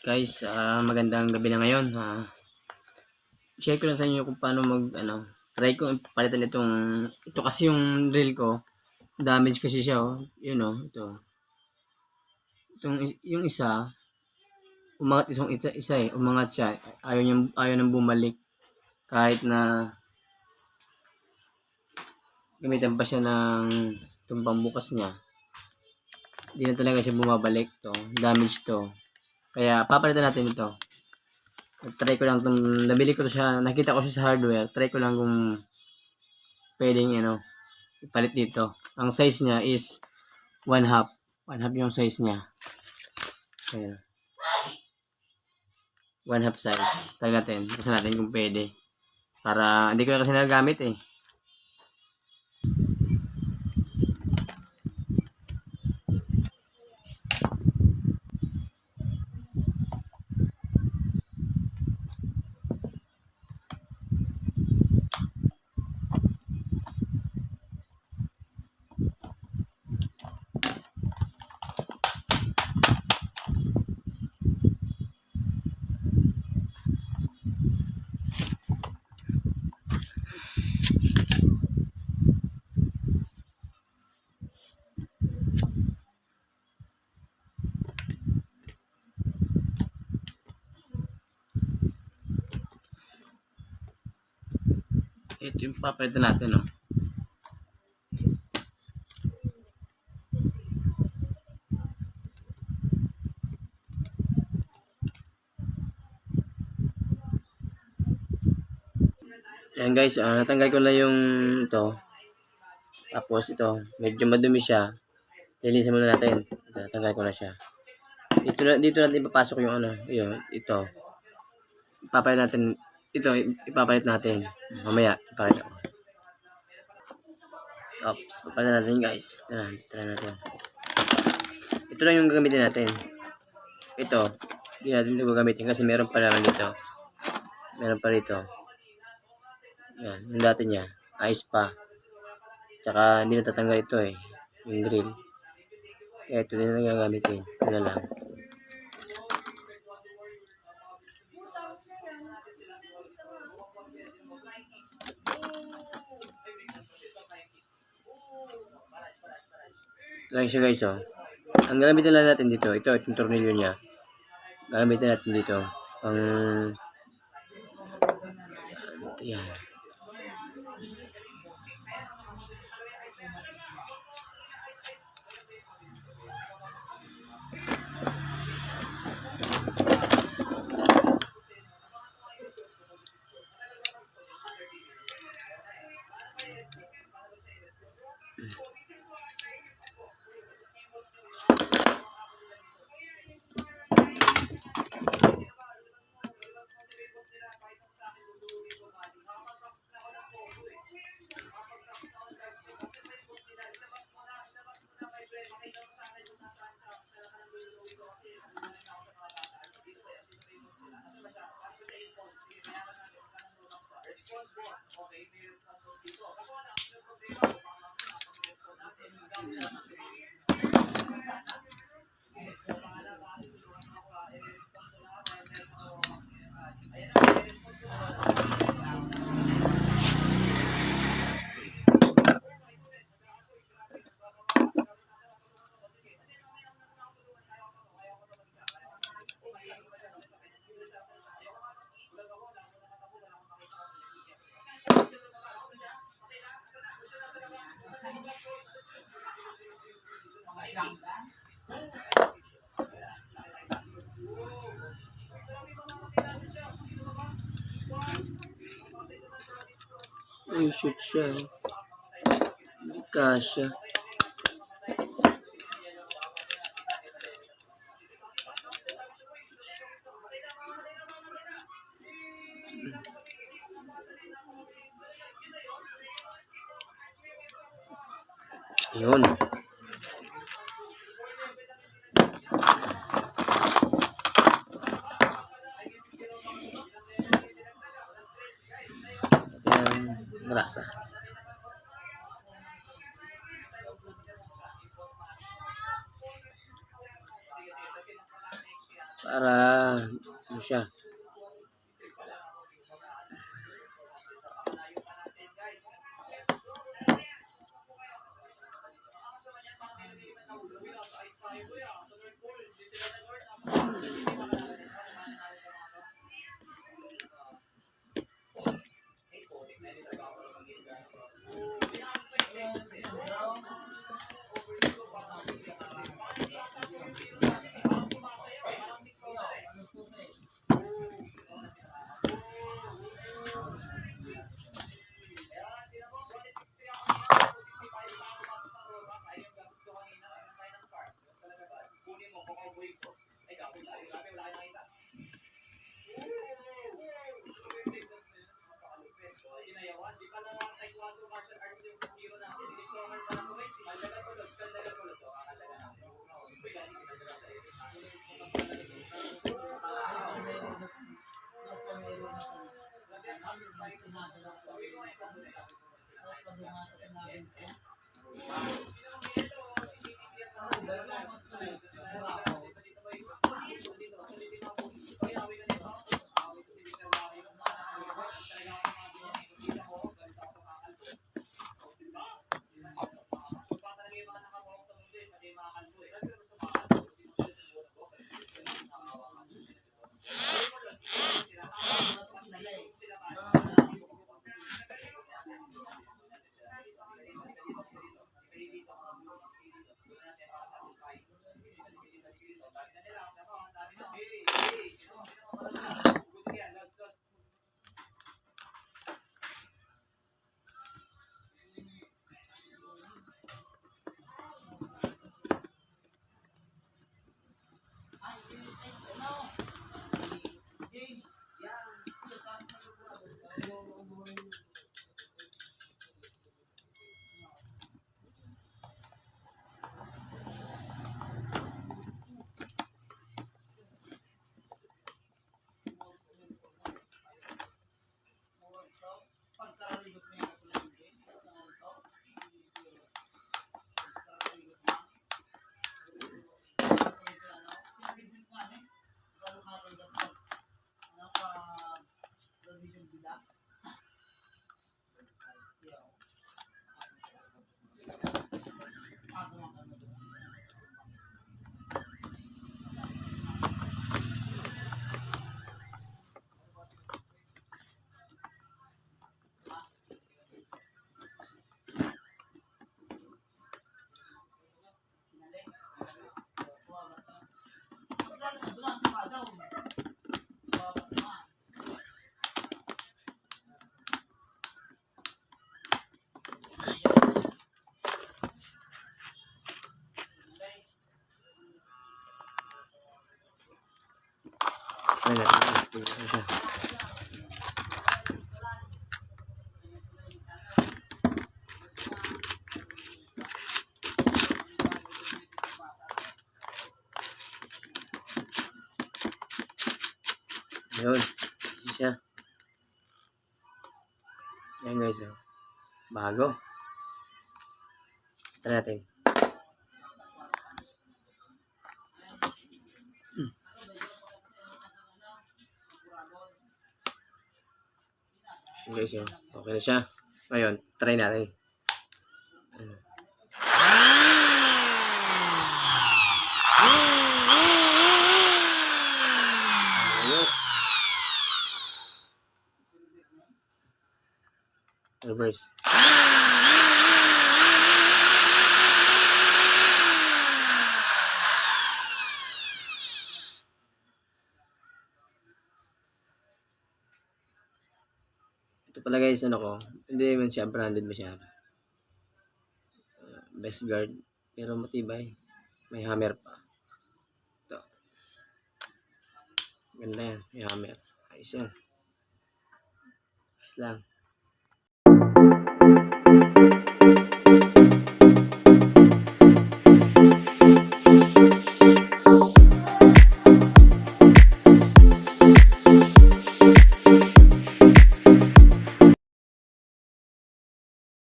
Guys, magandang gabi na ngayon. Share ko lang sa inyo kung paano try ko palitan ito kasi yung drill ko, damage kasi siya, oh. Yun, oh, ito. Yung isa, umangat umangat siya. Ayaw nang bumalik. Kahit na gamitan pa siya ng itong pambukas niya. Hindi na talaga siya bumabalik to. Damage to. Kaya papalitan natin ito. Try ko lang nabili ko to siya, nakita ko siya sa hardware. Try ko lang kung pwedeng ipalit dito. Ang size niya is 1/2. 1/2 yung size niya. Ayan. 1/2 size. Try natin. Basta natin kung pwede. Para hindi ko na kasi nagagamit eh. Ito yung papalitan natin, oh. Ayan guys, natanggal ko na yung ito. Tapos ito, medyo madumi siya. Linisin muna natin. Natanggal ko na siya. Dito natin ipapasok yung ito. Ipapalit natin. Ito, ipapalit natin. Mamaya, ipapalit ako. Oops, papalit natin guys. Tara natin. Ito lang yung gagamitin natin. Ito, hindi natin ito gagamitin kasi meron pa naman dito. Meron pa rito. Yan, yung dati niya. Ayos pa. Tsaka hindi natatanggal ito eh. Yung grill. Kaya ito din ang gagamitin. Ito na lang. Ito lang siya guys, oh. Ang gagamitin lang natin dito, itong tornilyo niya. Gagamitin natin dito. Yan. Ay, shoot siya. Hindi kasya. Yun. Grasa. para ano siya. Ayun natin, explain ko siya. Ayun, ito siya. Ayan guys, oh. Bago. Tara natin. Guys, oh. Okay na siya. Ngayon, try natin. Reverse. Ito pala guys, ano ko, hindi man siya branded masyado. Best guard, pero matibay. May hammer pa. Ito. Ganda yan, may hammer. Ayos yan. Ayos lang.